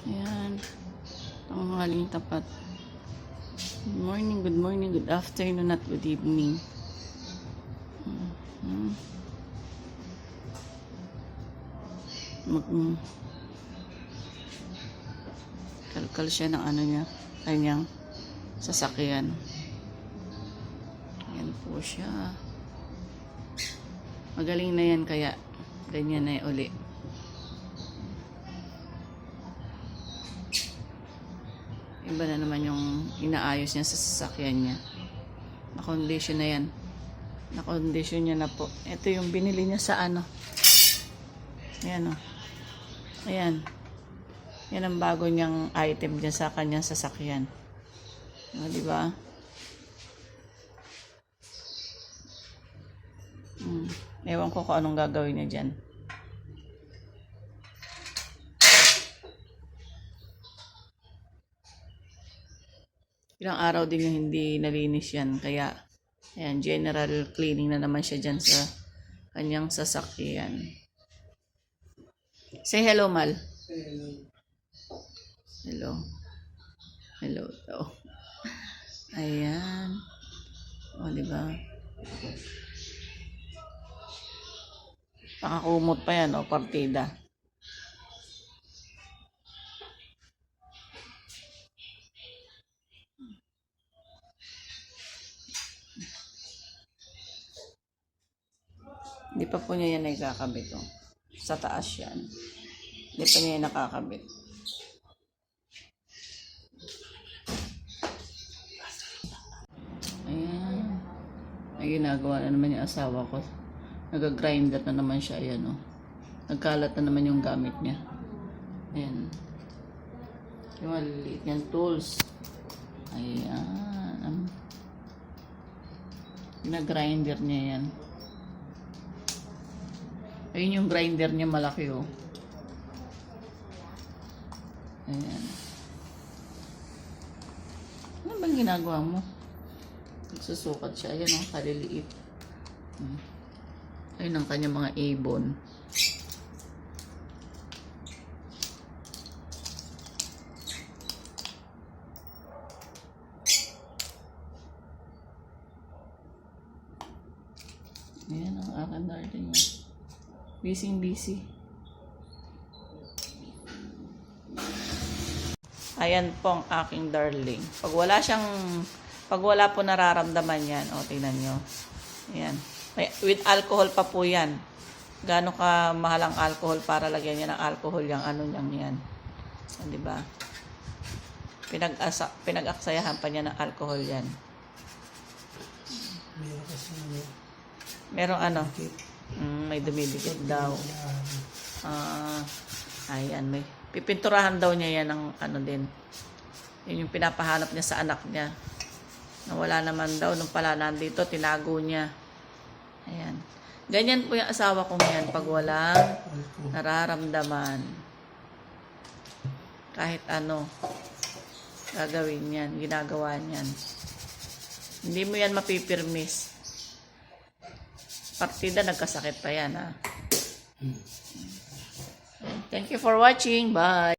Ayan. Tanghaling tapat. Good morning, good afternoon, at good evening. Kalkal siya ng ano niya, kanyang sasakyan. Ayan po siya. Magaling na yan, kaya ganyan na uli. Iba na naman yung inaayos niya sa sasakyan niya. Na-condition na yan. Na-condition niya na po. Ito yung binili niya sa ano. Ayan o. Ayan. Yan ang bago niyang item niya sa kanyang sasakyan. O, diba? Ewan ko kung anong gagawin niya dyan. Ilang araw din yung hindi nalinis yan. Kaya, ayan, general cleaning na naman siya dyan sa kanyang sasakyan. Say hello, Mal. Hello. Hello. Hello daw. Ayan. O, diba? Nakakumot pa yan, o, partida. Hindi pa po niya yan nakakabit, o. Sa taas yan. Hindi pa niya yan nakakabit. Ayan. Ay, ginagawa na naman yung asawa ko. Nag-grinder na naman siya. Ayan, o. Nagkalat na naman yung gamit niya. Ayan. Yung maliliit niyang tools. Ayan. Nag-grinder niya yan. Ayun yung grinder niya, malaki, o. Ayan. Ano bang ginagawa mo? Nagsusukat siya. Ayan, o. Kaliliit. Ayun ang kanyang mga ibon. Ayan ang aking darling. Busy. Ayan po ang aking darling. Pag wala po nararamdaman yan, o tingnan nyo. Ayan. With alcohol pa po yan. Gaano ka mahal ang alcohol para lagyan niya ng alcohol yung ano niyang yan. O, diba? Pinag-aksayahan pa niya ng alcohol yan. Meron kasi Merong ano? May dumidikit daw. Ayan, may pipinturahan daw niya yan ng ano din. Yun yung pinapahanap niya sa anak niya. Nawala naman daw nung pala nandito, tinago niya. Ayan. Ganyan po yung asawa kong yan pag walang nararamdaman. Kahit ano, gagawin yan, ginagawa niyan. Hindi mo yan mapipirmis. Partida, nagkasakit pa yan, ha. Thank you for watching. Bye.